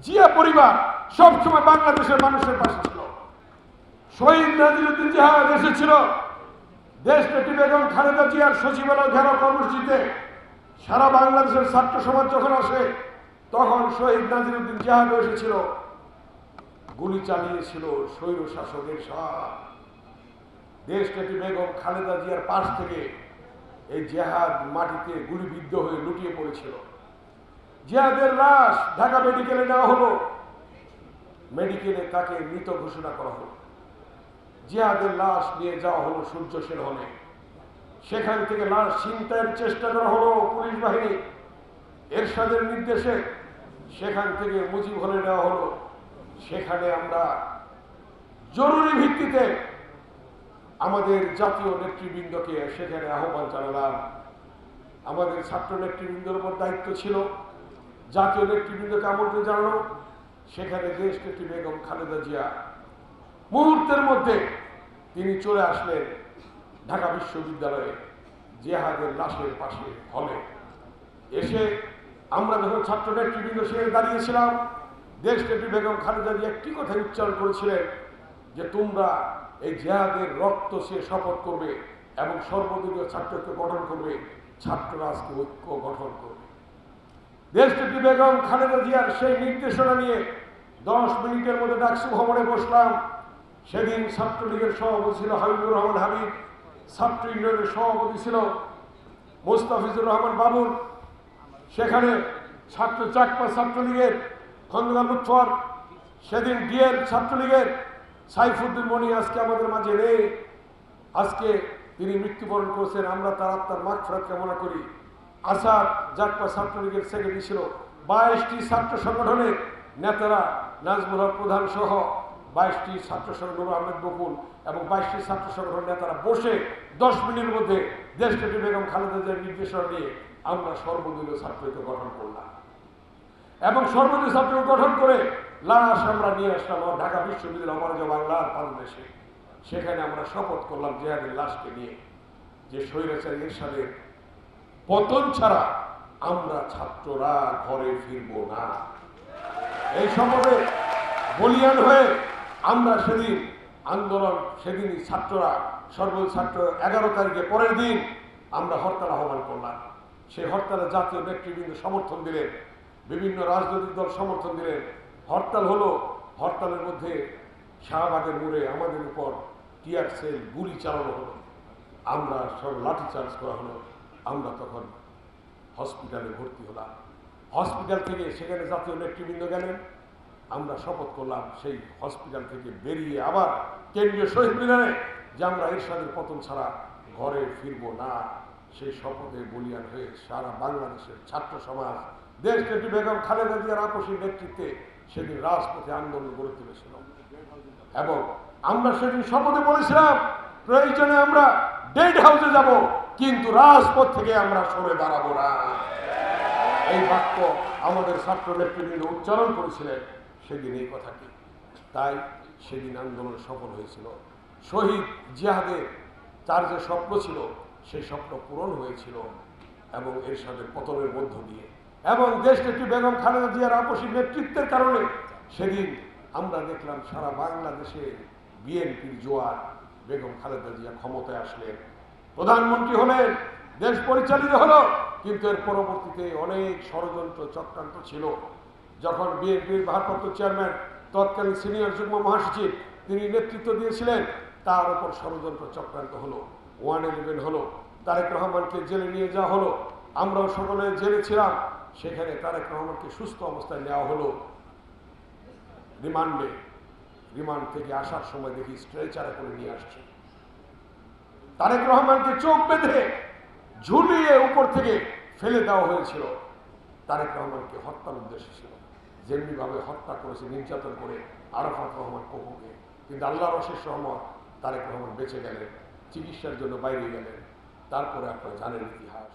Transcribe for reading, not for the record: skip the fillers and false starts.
জিয়া পরিবার সবসময় বাংলাদেশের মানুষের পাশে ছিল। শহীদ নাজিরউদ্দিন জিহাদ এসেছিল দেশনেত্রী বেগম খালেদা জিয়ার সচিবালয় ঘেরাও কর্মসূচিতে। সারা বাংলাদেশের ছাত্র সমাজ যখন আসে তখন শহীদ নাজিরউদ্দিন জিহাদ এসেছিল, গুলি চালিয়েছিল স্বৈর শাসকের শাহ। দেশনেত্রী বেগম খালেদা জিয়ার পাশ থেকে এই জিহাদ মাটিতে গুলিবিদ্ধ হয়ে লুটিয়ে পড়েছিল। জিহাদের লাশ ঢাকা মেডিকেলে নেওয়া হলো, মেডিকেলে তাকে মৃত ঘোষণা করা হলো। জিহাদের লাশ নিয়ে যাওয়া হলো সূর্য সেন হলে, সেখান থেকে লাশ ছিনতাইয়ের চেষ্টা করা হলো পুলিশ বাহিনী এরশাদের নির্দেশে, সেখান থেকে মুজিব হলে নেওয়া হলো। সেখানে আমরা জরুরি ভিত্তিতে আমাদের জাতীয় নেতৃবৃন্দকে সেখানে আহ্বান জানালাম। আমাদের ছাত্র নেতৃবৃন্দের উপর দায়িত্ব ছিল জাতীয় নেতৃবৃন্দকে আমন্ত্রণ জানানো। সেখানে দেশনেত্রী বেগম খালেদা জিয়া মুহূর্তের মধ্যে তিনি চলে আসলেন ঢাকা বিশ্ববিদ্যালয়ে জিহাদের লাশের পাশে হলে। এসে আমরা যখন ছাত্র নেতৃবৃন্দ সেখানে দাঁড়িয়েছিলাম, দেশনেত্রী বেগম খালেদা জিয়া একটি কথা উচ্চারণ করেছিলেন যে তোমরা এই জিহাদের রক্ত সে শপথ করবে এবং সর্বদলীয় ছাত্রত্ব গঠন করবে, ছাত্ররা আজকে ঐক্য গঠন করবে। দেশনেত্রী বেগম খালেদা জিয়ার সেই নির্দেশনা নিয়ে 10 মিনিটের মধ্যে ডাকসু ভবনে বসলাম। সেদিন ছাত্রলীগের সভাপতি ছিল হাবিবুর রহমান হাবিব, ছাত্র ইউনিয়নের সভাপতি ছিল মোস্তাফিজুর রহমান বাবুল, সেখানে চাকমা ছাত্রলীগের খন্দকার লুৎফর, সেদিন ডিএর ছাত্রলীগের সাইফুদ্দিন মনি আজকে আমাদের মাঝে নেই, আজকে তিনি মৃত্যুবরণ করেছেন, আমরা তার আত্মার মাগফিরাত কামনা করি। আসাদ জাকপা ছাত্রলীগের সেক্রেটারি ছিল। 22টি ছাত্র সংগঠনের নেতারা নাজমুল হক প্রধান সহ 22টি ছাত্র সংগঠন আহমেদ বকুল এবং 22টি ছাত্র সংগঠন নেতারা বসে 10 মিনিটের মধ্যে দেশনেত্রী বেগম খালেদা জিয়ার নির্দেশনা নিয়ে আমরা সর্বদলীয় ছাত্রত্ব গঠন করলাম এবং সর্বদলীয় ছাত্র গঠন করে লাশ আমরা নিয়ে আসলাম ঢাকা বিশ্ববিদ্যালয় অমরাজা বাংলার পাদদেশে। সেখানে আমরা শপথ করলাম জিহাদের লাশকে নিয়ে যে স্বৈরাচারী এরশাদের পতন ছাড়া আমরা ছাত্ররা ঘরে ফিরব না। এই শপথে বলিয়ান হয়ে আমরা সেদিন আন্দোলন, সেদিনই ছাত্ররা সর্বোচ্চ ছাত্র 11 তারিখে পরের দিন আমরা হরতাল আহ্বান করলাম। সেই হরতালে জাতীয় নেতৃবৃন্দ সমর্থন দিলেন, বিভিন্ন রাজনৈতিক দল সমর্থন দিলেন। হরতাল হলো, হরতালের মধ্যে শাহবাগের মোড়ে আমাদের উপর টিয়ার সেল গুলি চালানো হলো, আমরা সব লাঠিচার্জ করা হলো। আমরা তখন হসপিটালে ভর্তি হলাম। হসপিটাল থেকে সেখানে জাতীয় নেতৃবৃন্দ গেলেন, আমরা শপথ করলাম সেই হসপিটাল থেকে বেরিয়ে আবার কেন্দ্রীয় শহীদ মিনারে যে আমরা এরশাদের পতন ছাড়া ঘরে ফিরব না। সেই শপথে বলিয়ান হয়ে সারা বাংলাদেশের ছাত্র সমাজ দেশনেত্রী বেগম খালেদা জিয়ার আপসী নেতৃত্বে সেদিন রাজপথে আন্দোলন গড়ে তুলেছিল এবং আমরা সেদিন শপথে বলেছিলাম প্রয়োজনে আমরা ডেড হাউসে যাব, কিন্তু রাজপথ থেকে আমরা সরে দাঁড়াবো না। এই বাক্য আমাদের ছাত্র নেতৃবৃন্দ উচ্চারণ করেছিলেন সেদিন এই কথাটি। তাই সেদিন আন্দোলন সফল হয়েছিল। শহীদ জিহাদের তার যে স্বপ্ন ছিল সেই স্বপ্ন পূরণ হয়েছিল এবং এরশাদের পতনের মধ্য দিয়ে এবং দেশনেত্রী বেগম খালেদা জিয়ার আপসী নেতৃত্বের কারণে সেদিন আমরা দেখলাম সারা বাংলাদেশে বিএনপির জোয়ার। বেগম খালেদা জিয়া ক্ষমতায় আসলেন, প্রধানমন্ত্রী হলেন, দেশ পরিচালিত হলো, কিন্তু এর পরবর্তীতে অনেক ষড়যন্ত্র চক্রান্ত ছিল। যখন বিএনপির ভারপ্রাপ্ত চেয়ারম্যান তৎকালীন সিনিয়র যুগ্ম মহাসচিব তিনি নেতৃত্ব দিয়েছিলেন, তার উপর ষড়যন্ত্র চক্রান্ত হলো, 111 হলো, তারেক রহমানকে জেলে নিয়ে যাওয়া হলো, আমরাও সকলে জেলে ছিলাম। সেখানে তারেক রহমানকে সুস্থ অবস্থায় নেওয়া হলো রিমান্ডে। রিমান্ড থেকে আসার সময় দেখি স্ট্রেচারে করে নিয়ে আসছে। তারেক রহমানকে চোখ বেঁধে ঝুলিয়ে উপর থেকে ফেলে দেওয়া হয়েছিল। তারেক রহমানকে হত্যার উদ্দেশ্য ছিল, যেমনি ভাবে হত্যা করেছে নির্যাতন করে আরাফাত রহমান কোকুকে, কিন্তু আল্লাহর অশেষ রহমত তারেক রহমান বেঁচে গেলেন, চিকিৎসার জন্য বাইরে গেলেন। তারপরে আপনারা জানেন ইতিহাস।